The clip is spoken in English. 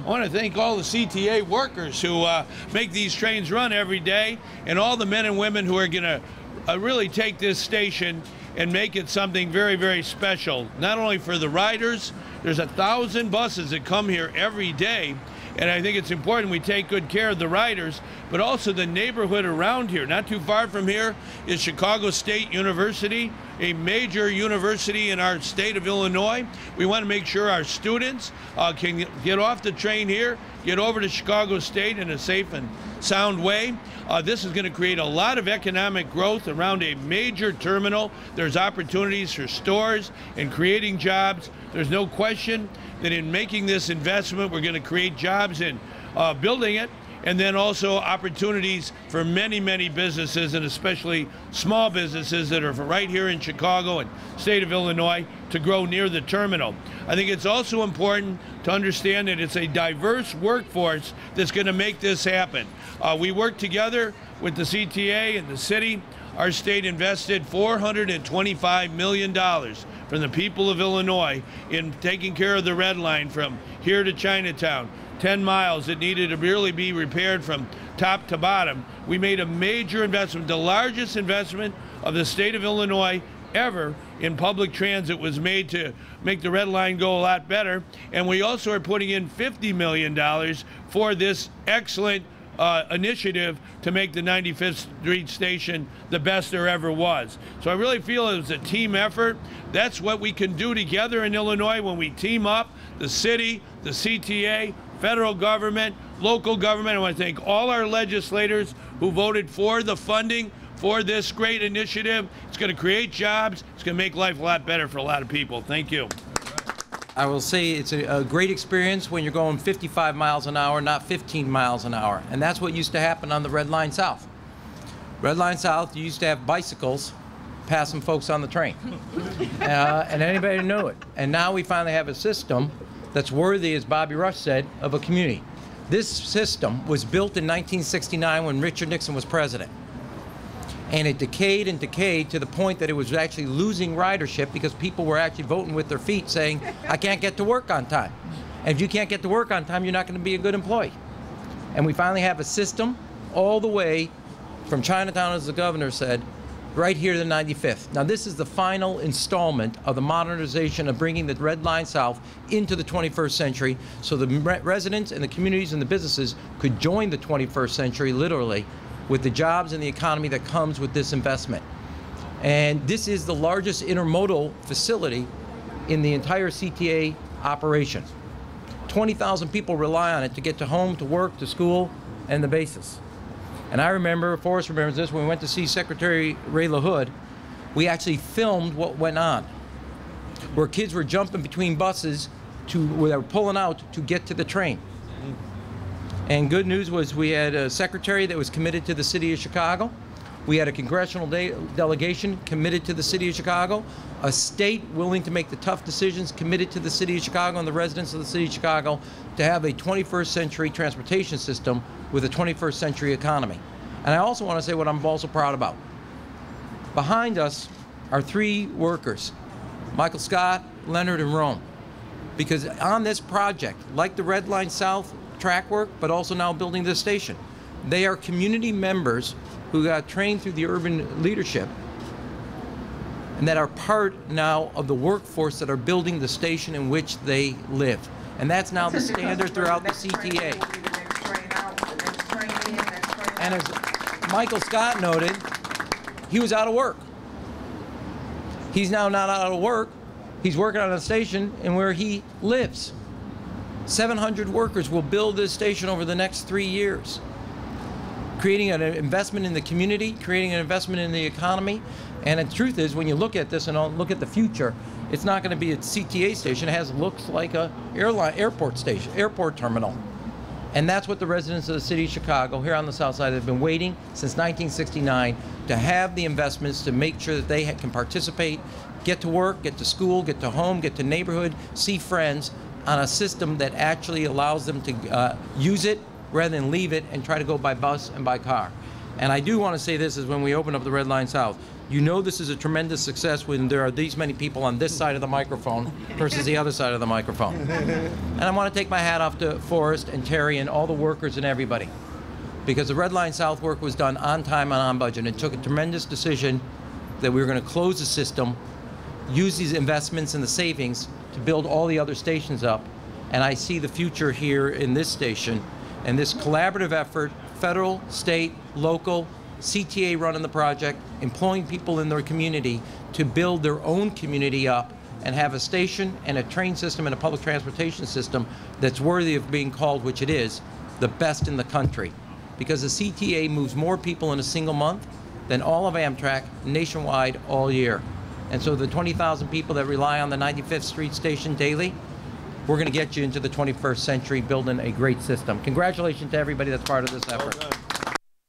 I want to thank all the CTA workers who make these trains run every day, and all the men and women who are going to really take this station and make it something very, very special. Not only for the riders, there's 1,000 buses that come here every day, and I think it's important we take good care of the riders, but also the neighborhood around here. Not too far from here is Chicago State University, a major university in our state of Illinois. We want to make sure our students can get off the train here, get over to Chicago State in a safe and sound way. This is going to create a lot of economic growth around a major terminal. There's opportunities for stores and creating jobs. There's no question that in making this investment, we're going to create jobs in building it, and then also opportunities for many, many businesses, and especially small businesses that are right here in Chicago and state of Illinois, to grow near the terminal. I think it's also important to understand that it's a diverse workforce that's going to make this happen. We work together with the CTA and the city. Our state invested $425 million from the people of Illinois in taking care of the Red Line from here to Chinatown. 10 miles that needed to really be repaired from top to bottom. We made a major investment, the largest investment of the state of Illinois ever in public transit was made to make the Red Line go a lot better. And we also are putting in $50 million for this excellent initiative to make the 95th Street station the best there ever was. So I really feel it was a team effort. That's what we can do together in Illinois when we team up, the city, the CTA, federal government, local government. I want to thank all our legislators who voted for the funding for this great initiative. It's going to create jobs. It's going to make life a lot better for a lot of people. Thank you. I will say it's a great experience when you're going 55 miles an hour, not 15 miles an hour. And that's what used to happen on the Red Line South. Red Line South, you used to have bicycles passing folks on the train. And anybody knew it. And now we finally have a system that's worthy, as Bobby Rush said, of a community. This system was built in 1969 when Richard Nixon was president. And it decayed and decayed to the point that it was actually losing ridership because people were actually voting with their feet saying, I can't get to work on time. And if you can't get to work on time, you're not going to be a good employee. And we finally have a system all the way from Chinatown, as the governor said, right here to the 95th. Now this is the final installment of the modernization of bringing the Red Line South into the 21st century so the residents and the communities and the businesses could join the 21st century literally with the jobs and the economy that comes with this investment. And this is the largest intermodal facility in the entire CTA operation. 20,000 people rely on it to get to home, to work, to school, and the bases. And I remember, Forrest remembers this, when we went to see Secretary Ray LaHood, we actually filmed what went on, where kids were jumping between buses where they were pulling out to get to the train. And good news was we had a secretary that was committed to the city of Chicago. We had a congressional delegation committed to the city of Chicago, a state willing to make the tough decisions committed to the city of Chicago and the residents of the city of Chicago to have a 21st century transportation system with a 21st century economy. And I also want to say what I'm also proud about. Behind us are 3 workers, Michael Scott, Leonard, and Rahm. Because on this project, like the Red Line South track work, but also now building this station, they are community members who got trained through the urban leadership and that are part now of the workforce that are building the station in which they live. And that's now the standard throughout the CTA. And as Michael Scott noted, he was out of work. He's now not out of work. He's working on a station in where he lives. 700 workers will build this station over the next 3 years, creating an investment in the community, creating an investment in the economy. And the truth is, when you look at this and look at the future, it's not going to be a CTA station. It looks like a airport station, airport terminal. And that's what the residents of the city of Chicago here on the south side have been waiting since 1969 to have the investments to make sure that they can participate, get to work, get to school, get to home, get to neighborhood, see friends on a system that actually allows them to use it rather than leave it and try to go by bus and by car. And I do want to say this is when we open up the Red Line South, You know this is a tremendous success when there are these many people on this side of the microphone versus the other side of the microphone. And I want to take my hat off to Forrest and Terry and all the workers and everybody, because the Red Line South work was done on time and on budget. It took a tremendous decision that we were going to close the system, use these investments and the savings to build all the other stations up. And I see the future here in this station and this collaborative effort, federal, state, local, CTA running the project, employing people in their community to build their own community up and have a station and a train system and a public transportation system that's worthy of being called, which it is, the best in the country. Because the CTA moves more people in a single month than all of Amtrak nationwide all year. And so the 20,000 people that rely on the 95th Street station daily, we're going to get you into the 21st century building a great system. Congratulations to everybody that's part of this effort.